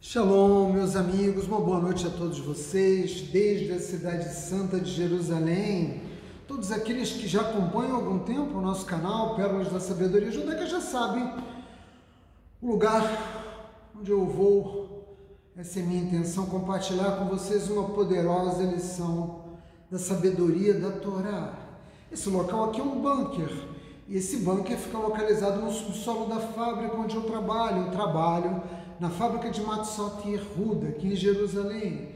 Shalom, meus amigos, uma boa noite a todos vocês, desde a cidade santa de Jerusalém. Todos aqueles que já acompanham há algum tempo o nosso canal, Pérolas da Sabedoria Judaica, já sabem o lugar onde eu vou, essa é minha intenção, compartilhar com vocês uma poderosa lição da sabedoria da Torá. Esse local aqui é um bunker, e esse bunker fica localizado no subsolo da fábrica onde eu trabalho. Eu trabalho na fábrica de Matzot Yehuda, aqui em Jerusalém.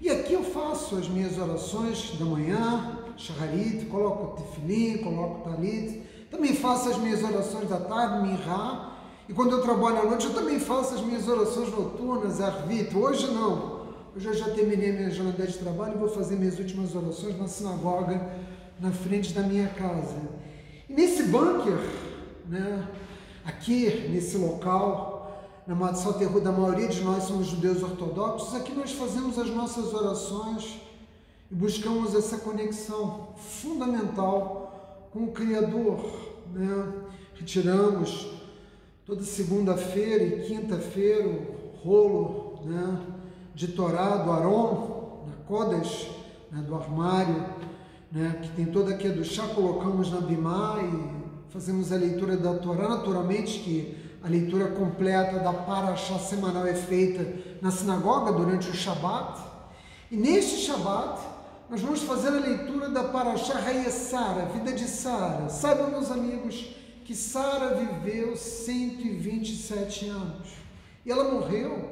E aqui eu faço as minhas orações da manhã, Shacharit, coloco o tefilim, coloco o talit, também faço as minhas orações da tarde, Minha, e quando eu trabalho à noite eu também faço as minhas orações noturnas, Arvit. Hoje não, hoje eu já terminei minha jornada de trabalho e vou fazer minhas últimas orações na sinagoga, na frente da minha casa. E nesse bunker, aqui nesse local, na Matzot Yehuda, a maioria de nós somos judeus ortodoxos, aqui nós fazemos as nossas orações e buscamos essa conexão fundamental com o Criador. Retiramos toda segunda-feira e quinta-feira o rolo de Torá do Aron, na Kodesh, do armário, que tem toda a Kedushá, colocamos na Bimá e fazemos a leitura da Torá. Naturalmente que a leitura completa da Parashá semanal é feita na sinagoga durante o Shabat. E neste Shabat, nós vamos fazer a leitura da Parashá Hayesara, a vida de Sara. Saibam, meus amigos, que Sara viveu 127 anos. E ela morreu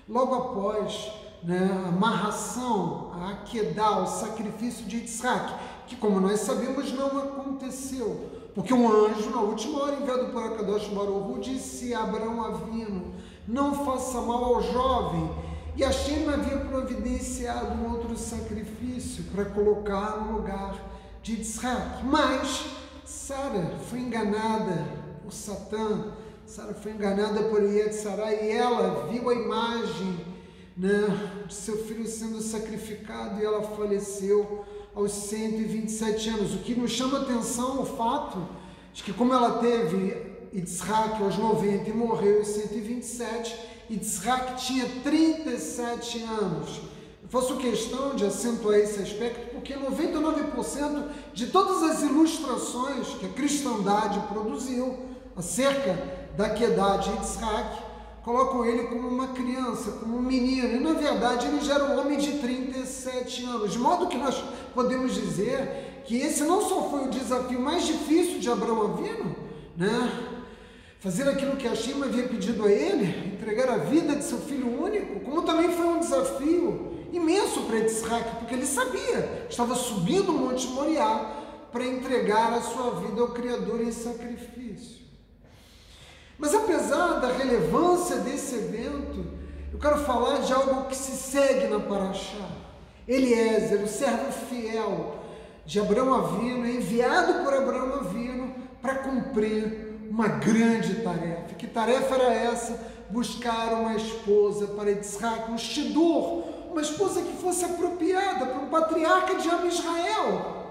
logo após a amarração, a Akedah, o sacrifício de Yitzhak, que, como nós sabemos, não aconteceu. Porque um anjo, na última hora, enviado por Akadosh Baruch Hu, disse a Abraão Avino: não faça mal ao jovem. E Hashem havia providenciado um outro sacrifício para colocar no lugar de Yitzhak. Mas Sara foi enganada por Satã, Sara foi enganada por Yetzirah, e ela viu a imagem de seu filho sendo sacrificado e ela faleceu aos 127 anos. O que nos chama a atenção é o fato de que, como ela teve Yitzhak aos 90 e morreu aos 127, Yitzhak tinha 37 anos. Eu faço questão de acentuar esse aspecto porque 99% de todas as ilustrações que a cristandade produziu acerca da Akedah de Yitzhak colocam ele como uma criança, como um menino, e na verdade ele já era um homem de 37 anos, de modo que nós podemos dizer que esse não só foi o desafio mais difícil de Abraão Avino, fazer aquilo que Hashem havia pedido a ele, entregar a vida de seu filho único, como também foi um desafio imenso para Yitzhak, porque ele sabia, estava subindo o Monte Moriá para entregar a sua vida ao Criador em sacrifício. Mas apesar da relevância desse evento, eu quero falar de algo que se segue na Parashá. Eliezer, o servo fiel de Abraão Avino, é enviado por Abraão Avino para cumprir uma grande tarefa. Que tarefa era essa? Buscar uma esposa para Yitzhak, um shiddur, uma esposa que fosse apropriada para um patriarca de Am Israel.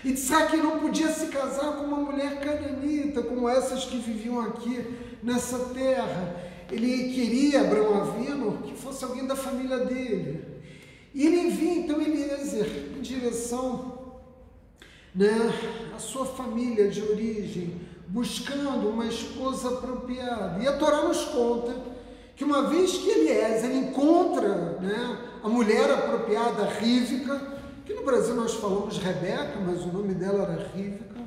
Yitzhak não podia se casar com uma mulher cananita, como essas que viviam aqui nessa terra. Ele queria, Abraão Avino, que fosse alguém da família dele. E ele envia então Eliezer em direção à sua família de origem, buscando uma esposa apropriada. E a Torá nos conta que uma vez que Eliezer encontra a mulher apropriada, Rivka, que no Brasil nós falamos Rebeca, mas o nome dela era Rivka,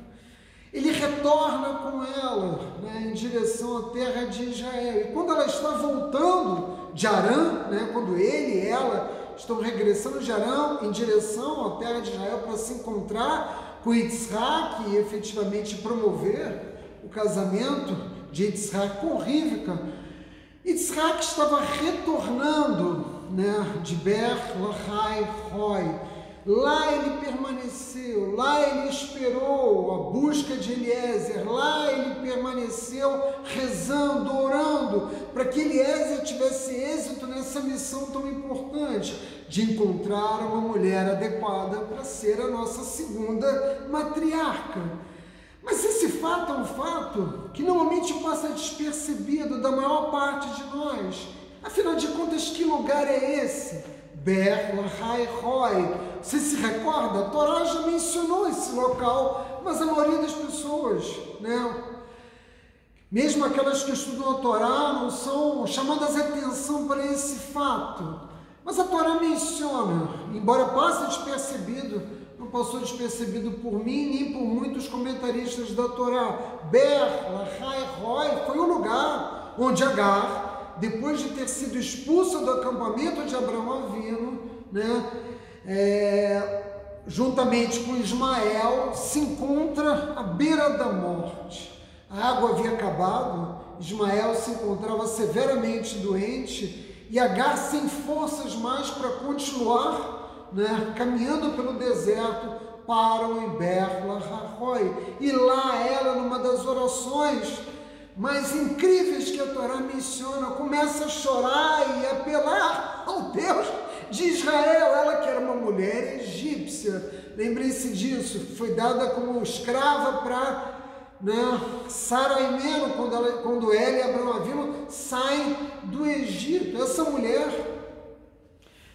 ele retorna com ela em direção à terra de Israel. E quando ela está voltando de Arã, quando ele e ela estão regressando de Arã em direção à terra de Israel para se encontrar com Yitzhak e efetivamente promover o casamento de Yitzhak com Rivka, Yitzhak estava retornando de Ber Lahai Roi. Lá ele permaneceu, lá ele esperou a busca de Eliezer, lá ele permaneceu rezando, orando, para que Eliezer tivesse êxito nessa missão tão importante, de encontrar uma mulher adequada para ser a nossa segunda matriarca. Mas esse fato é um fato que normalmente passa despercebido da maior parte de nós. Afinal de contas, que lugar é esse? Ber Lahai Roi. Você se recorda? A Torá já mencionou esse local, mas a maioria das pessoas, né? Mesmo aquelas que estudam a Torá, não são chamadas a atenção para esse fato. Mas a Torá menciona, embora passe despercebido, não passou despercebido por mim nem por muitos comentaristas da Torá. Ber Lahai Roi foi o lugar onde Agar, depois de ter sido expulsa do acampamento de Abraão Avino, né, juntamente com Ismael, se encontra à beira da morte. A água havia acabado, Ismael se encontrava severamente doente e Agar sem forças mais para continuar, né, caminhando pelo deserto, param em Ber Lahai Roi. E lá ela, numa das orações mais incríveis que a Torá menciona, começa a chorar e apelar ao Deus de Israel. Ela que era uma mulher egípcia, lembrem-se disso, foi dada como escrava para, né, Saraimeno, quando ela e Abraão Avino saem do Egito. Essa mulher,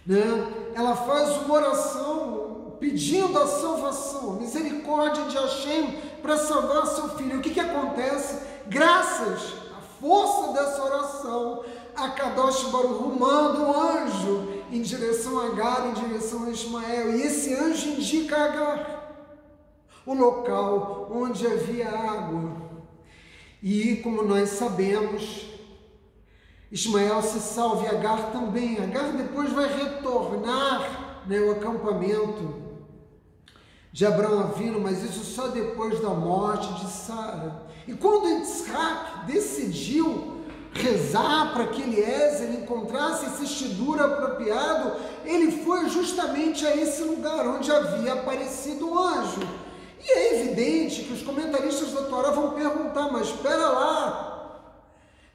né, ela faz uma oração pedindo a salvação, a misericórdia de Hashem para salvar seu filho. O que acontece? Graças à força dessa oração, a Kadosh Baruch Hu manda um anjo em direção a Agar, em direção a Ismael, e esse anjo indica a Agar o local onde havia água. E como nós sabemos, Ismael se salva e Agar também. Agar depois vai retornar, né, ao acampamento de Abraão Avino, mas isso só depois da morte de Sara. E quando Yitzhak decidiu rezar para que Eliezer encontrasse esse estudo apropriado, ele foi justamente a esse lugar onde havia aparecido o anjo. E é evidente que os comentaristas da Torá vão perguntar, mas espera lá,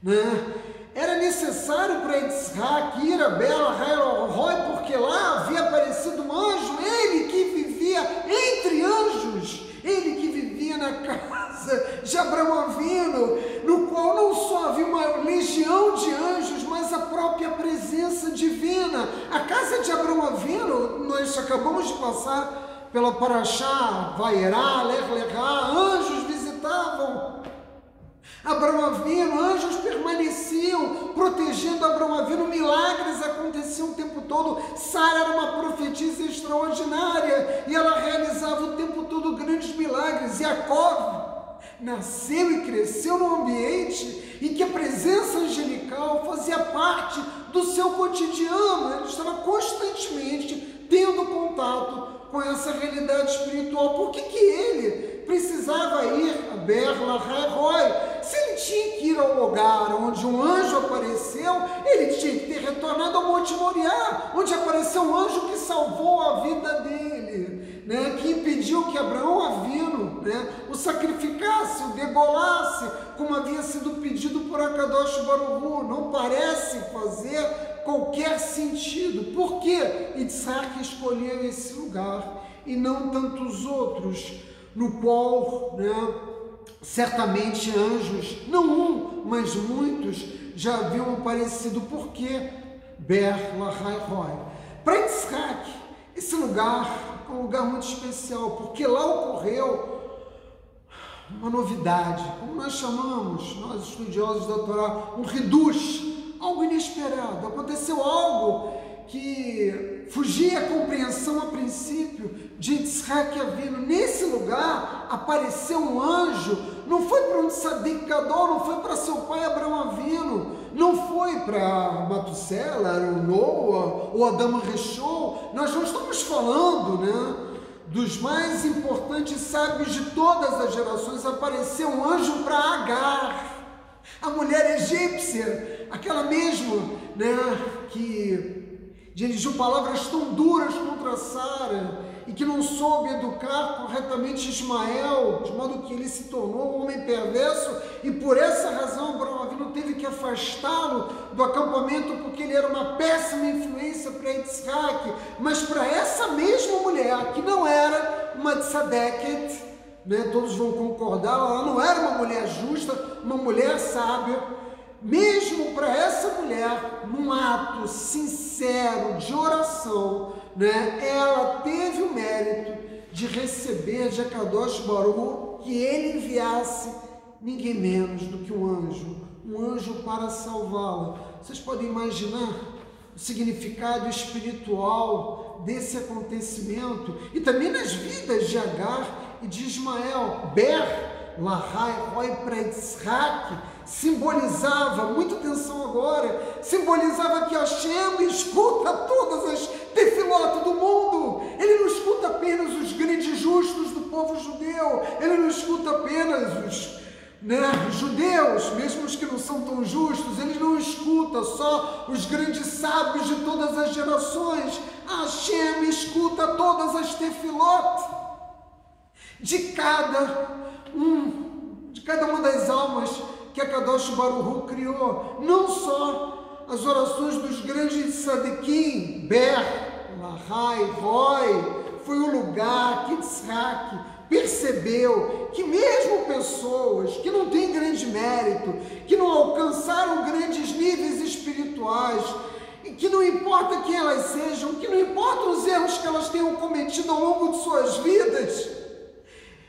né? Era necessário para Yitzhak ir a Ber Lahai Roi, porque lá havia aparecido um anjo, ele que vivia entre anjos, ele que vivia na casa de Abraão Avino, no qual não só havia uma legião de anjos, mas a própria presença divina. A casa de Abraão Avino, nós acabamos de passar pela Parashá, Vaierá, Lech Lechá, anjos visitavam Abraão Avino, anjos permaneciam protegendo Abraão Avino, milagres aconteciam o tempo todo. Sara era uma profetisa extraordinária e ela realizava o tempo todo grandes milagres. Jacó nasceu e cresceu num ambiente em que a presença angelical fazia parte do seu cotidiano. Ele estava constantemente tendo contato com essa realidade espiritual. Por que ele precisava ir a Ber Lahai Roi? Se ele tinha que ir ao lugar onde um anjo apareceu, ele tinha que ter retornado ao Monte Moriá, onde apareceu um anjo que salvou a vida dele, né, que impediu que Abraão Avino, né, o sacrificasse, o degolasse, como havia sido pedido por Akadosh Baruch Hu. Não parece fazer qualquer sentido. Por que Yitzhak escolheu esse lugar e não tantos outros, no qual, né, certamente anjos, não um, mas muitos, já haviam aparecido? Por que Ber Lahai Roi? Para Yitzhak, esse lugar é um lugar muito especial, porque lá ocorreu uma novidade, como nós chamamos, nós estudiosos da Torá, um hidush, algo inesperado. Aconteceu algo que fugia a compreensão a princípio de Yitzhak Avinu. Nesse lugar apareceu um anjo, não foi para um tzadik gadol, não foi para seu pai Abraão Avinu, não foi para Matussela, ou Noa, ou Adão Rishon. Nós não estamos falando, né, dos mais importantes sábios de todas as gerações. Apareceu um anjo para Agar, a mulher egípcia, aquela mesma, né, que dirigiu palavras tão duras contra Sara e que não soube educar corretamente Ismael, de modo que ele se tornou um homem perverso, e por essa razão Abraão Avinu teve que afastá-lo do acampamento, porque ele era uma péssima influência para Yitzhak. Mas para essa mesma mulher, que não era uma tzadeket, né, todos vão concordar, ela não era uma mulher justa, uma mulher sábia, mesmo para essa mulher mulher, num ato sincero de oração, né, ela teve o mérito de receber de Akadosh Baruch Hu que ele enviasse ninguém menos do que um anjo para salvá-la. Vocês podem imaginar o significado espiritual desse acontecimento e também nas vidas de Agar e de Ismael. Ber, Lahai, Roi para Yitzhak, simbolizava, muita atenção agora, simbolizava que Hashem escuta todas as tefilot do mundo. Ele não escuta apenas os grandes justos do povo judeu, ele não escuta apenas os judeus, mesmo os que não são tão justos, ele não escuta só os grandes sábios de todas as gerações. Hashem escuta todas as tefilot de cada uma das almas que a Kadosh Baruch Hu criou, não só as orações dos grandes Sadikim, Ber, Lahai, Roi, foi o lugar que Yitzhak percebeu que mesmo pessoas que não têm grande mérito, que não alcançaram grandes níveis espirituais, e que não importa quem elas sejam, que não importa os erros que elas tenham cometido ao longo de suas vidas,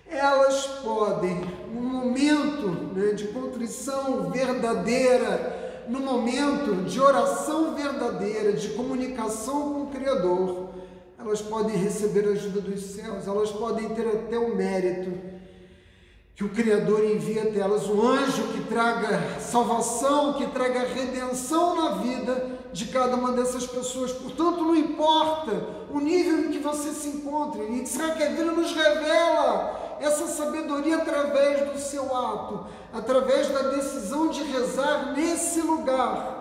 elas podem, num momento de contrição verdadeira, num momento de oração verdadeira, de comunicação com o Criador, elas podem receber a ajuda dos céus, elas podem ter até o mérito que o Criador envia até elas, um anjo que traga salvação, que traga redenção na vida de cada uma dessas pessoas. Portanto, não importa o nível em que você se encontre, e Yitzhak Avinu nos revela essa sabedoria através do seu ato, através da decisão de rezar nesse lugar.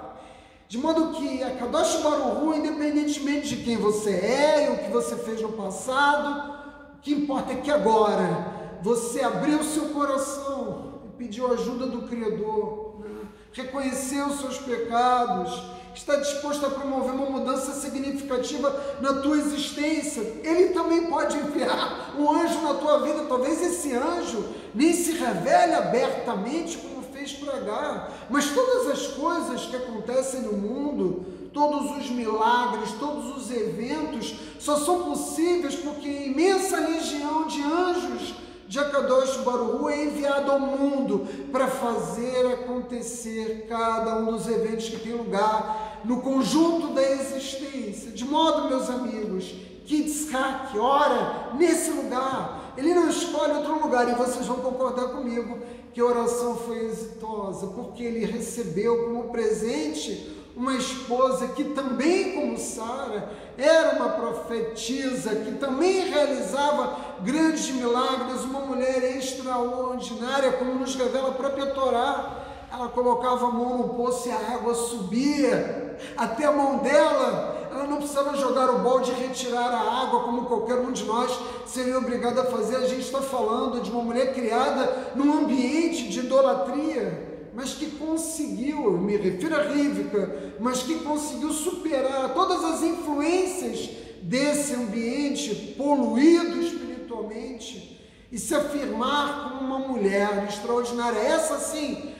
De modo que a Kadosh Baruch Hu, independentemente de quem você é e o que você fez no passado, o que importa é que agora você abriu seu coração e pediu ajuda do Criador, reconheceu os seus pecados, está disposto a promover uma mudança significativa na tua existência. Ele também pode enviar um anjo na tua vida. Talvez esse anjo nem se revele abertamente como fez para Agar, mas todas as coisas que acontecem no mundo, todos os milagres, todos os eventos só são possíveis porque a imensa legião de anjos de Akadosh Baruch Hu é enviado ao mundo para fazer acontecer cada um dos eventos que tem lugar no conjunto da existência. De modo, meus amigos, que Yitzhak ora nesse lugar, ele não escolhe outro lugar, e vocês vão concordar comigo que a oração foi exitosa, porque ele recebeu como presente uma esposa que também, como Sara, era uma profetisa, que também realizava grandes milagres, uma mulher extraordinária, como nos revela a própria Torá. Ela colocava a mão no poço e a água subia até a mão dela. Ela não precisava jogar o balde e retirar a água, como qualquer um de nós seria obrigado a fazer. A gente está falando de uma mulher criada num ambiente de idolatria, mas que conseguiu, eu me refiro a Rivka, mas que conseguiu superar todas as influências desse ambiente poluído espiritualmente e se afirmar como uma mulher extraordinária, essa sim,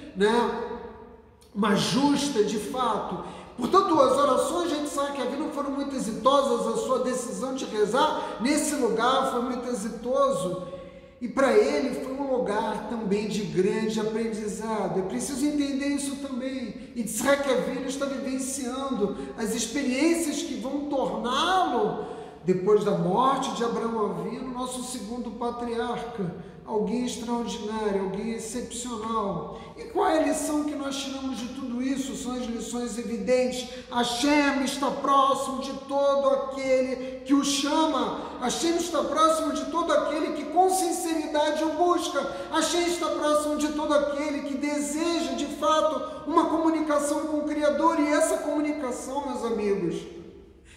uma justa de fato. Portanto, as orações de Yitzhak Avinu foram muito exitosas, a sua decisão de rezar nesse lugar foi muito exitoso. E para ele foi um lugar também de grande aprendizado. É preciso entender isso também. E Yitzhak Avinu está vivenciando as experiências que vão torná-lo, depois da morte de Abraão Avinu, nosso segundo patriarca. Alguém extraordinário, alguém excepcional. E qual é a lição que nós tiramos de tudo isso? São as lições evidentes. Hashem está próximo de todo aquele que o chama. Hashem está próximo de todo aquele que com sinceridade o busca. Hashem está próximo de todo aquele que deseja de fato uma comunicação com o Criador. E essa comunicação, meus amigos,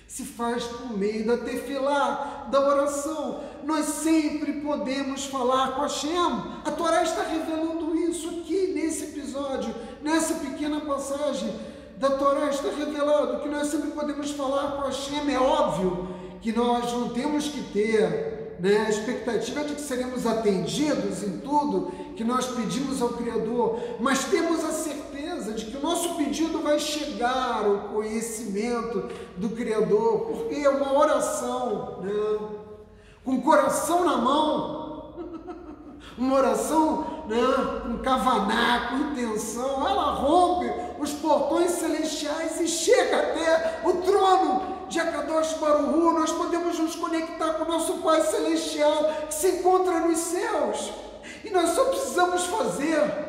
se faz por meio da tefilá, da oração. Nós sempre podemos falar com Hashem. A Torá está revelando isso aqui nesse episódio, nessa pequena passagem da Torá está revelado que nós sempre podemos falar com Hashem. É óbvio que nós não temos que ter a expectativa de que seremos atendidos em tudo que nós pedimos ao Criador, mas temos a certeza de que o nosso pedido vai chegar ao conhecimento do Criador, porque é uma oração, né? Com o coração na mão, uma oração, né? Com kavaná, com intenção, ela rompe os portões celestiais e chega até o trono de Akadosh Baruch Hu. Nós podemos nos conectar com o nosso Pai Celestial que se encontra nos céus, e nós só precisamos fazer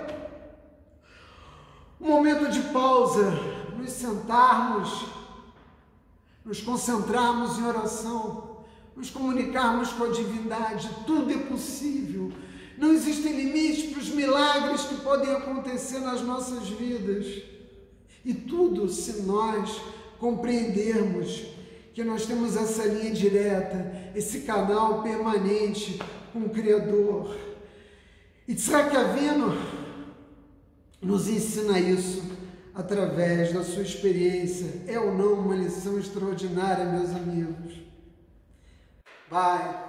um momento de pausa, nos sentarmos, nos concentrarmos em oração, nos comunicarmos com a divindade. Tudo é possível. Não existem limites para os milagres que podem acontecer nas nossas vidas. E tudo se nós compreendermos que nós temos essa linha direta, esse canal permanente com o Criador. Yitzhak Avinu nos ensina isso através da sua experiência. É ou não uma lição extraordinária, meus amigos? Vai!